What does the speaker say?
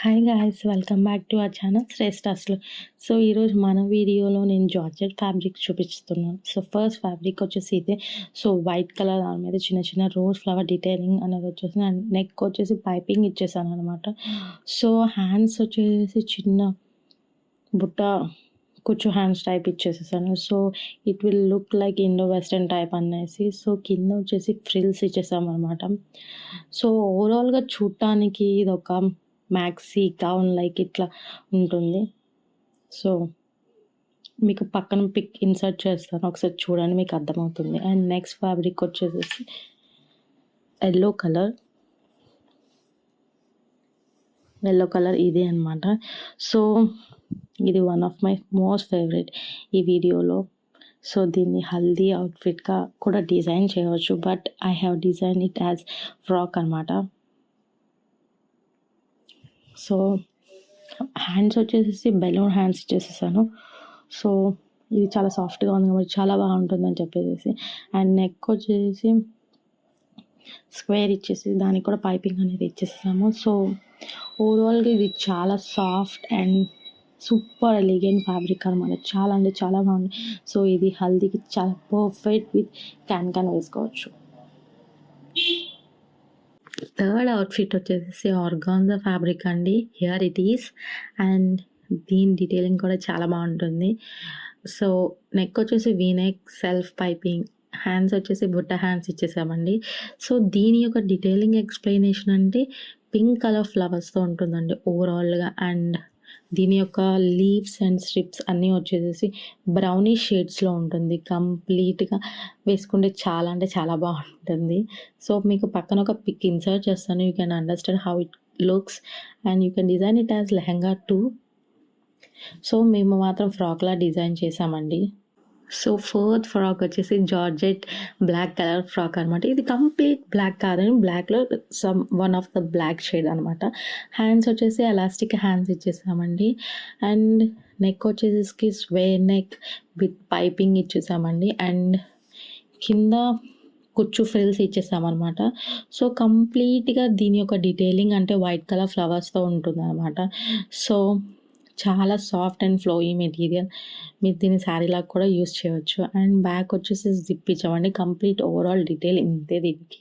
Hi guys, welcome back to our channel శ్రేష్టాస్లో. So ఈరోజు మన వీడియోలో నేను జార్జెట్ ఫ్యాబ్రిక్ చూపిస్తున్నాను. సో ఫస్ట్ ఫ్యాబ్రిక్ వచ్చేసి ఇదే. సో వైట్ కలర్ దాని మీద చిన్న చిన్న రోజ్ ఫ్లవర్ డీటెయిలింగ్ అనేది వచ్చేసి అండ్ నెక్ వచ్చేసి పైపింగ్ ఇచ్చేసాను అనమాట. సో హ్యాండ్స్ వచ్చేసి చిన్న బుట్ట కుచ్చు హ్యాండ్స్ టైప్ ఇచ్చేసేసాను. So it will look like Indo western type అనేసి. సో కింద వచ్చేసి ఫ్రిల్స్ ఇచ్చేసాము అనమాట. సో ఓవరాల్గా చూడటానికి ఇది ఒక మ్యాక్సీ గౌన్ లైక్ ఇట్లా ఉంటుంది. సో మీకు పక్కన పిక్ ఇన్సర్ట్ చేస్తాను, ఒకసారి చూడండి, మీకు అర్థమవుతుంది. అండ్ నెక్స్ట్ ఫ్యాబ్రిక్ వచ్చేసి ఎల్లో కలర్ ఇదే అనమాట. సో ఇది one of my most favourite ఈ వీడియోలో. సో దీన్ని హల్దీ అవుట్ఫిట్గా కూడా డిజైన్ చేయవచ్చు, but I have design it as frock అనమాట. సో హ్యాండ్స్ వచ్చేసి బెలూన్ హ్యాండ్స్ ఇచ్చేసేసాను. సో ఇది చాలా సాఫ్ట్గా ఉంది కాబట్టి చాలా బాగుంటుందని చెప్పేసి. అండ్ నెక్ వచ్చేసి స్క్వేర్ ఇచ్చేసి దానికి కూడా పైపింగ్ అనేది ఇచ్చేసాము. సో ఓవరాల్గా ఇది చాలా soft and super elegant fabric అనమాట. చాలా అంటే చాలా బాగుంది. సో ఇది హల్దీకి చాలా పర్ఫెక్ట్ విత్ క్యాన్ వేసుకోవచ్చు. థర్డ్ అవుట్ఫిట్ వచ్చేసి ఆర్గాన్జా ఫ్యాబ్రిక్ అండి. Here it is. అండ్ దీని డీటెయిలింగ్ కూడా చాలా బాగుంటుంది. సో నెక్ వచ్చేసి V neck, self piping, hands వచ్చేసి బుట్ట హ్యాండ్స్ ఇచ్చేసామండి. సో దీని యొక్క డీటెయిలింగ్ ఎక్స్ప్లెనేషన్ అంటే పింక్ కలర్ ఫ్లవర్స్తో ఉంటుందండి ఓవరాల్గా. అండ్ దీని యొక్క లీవ్స్ అండ్ స్ట్రిప్స్ అన్నీ వచ్చేసి బ్రౌనిష్ షేడ్స్లో ఉంటుంది. కంప్లీట్గా వేసుకుంటే చాలా అంటే చాలా బాగుంటుంది. సో మీకు పక్కన ఒక పిక్ ఇన్సర్ట్ చేస్తాను. You can understand how it looks and you can design it as lehenga too. So మేము మాత్రం ఫ్రాక్లా డిజైన్ చేసామండి. సో ఫోర్త్ ఫ్రాక్ వచ్చేసి జార్జెట్ బ్లాక్ కలర్ ఫ్రాక్ అనమాట. ఇది కంప్లీట్ బ్లాక్ కాదని, బ్లాక్లో one of the black shade అనమాట. హ్యాండ్స్ వచ్చేసి ఎలాస్టిక్ హ్యాండ్స్ ఇచ్చేసామండి. అండ్ నెక్ వచ్చేసి స్క్వేర్ నెక్ విత్ పైపింగ్ ఇచ్చేసామండి. అండ్ కింద కుచ్చు ఫ్రిల్స్ ఇచ్చేసామన్నమాట. సో కంప్లీట్గా దీని యొక్క డీటెయిలింగ్ అంటే వైట్ కలర్ ఫ్లవర్స్తో ఉంటుంది అనమాట. సో చాలా సాఫ్ట్ అండ్ ఫ్లోయీ మెటీరియల్. మీరు దీన్ని శారీలాగా కూడా యూస్ చేయవచ్చు. అండ్ బ్యాక్ వచ్చేసి జిప్ ఇచ్చామండి. కంప్లీట్ ఓవరాల్ డీటెయిల్ ఇంతే దీనికి.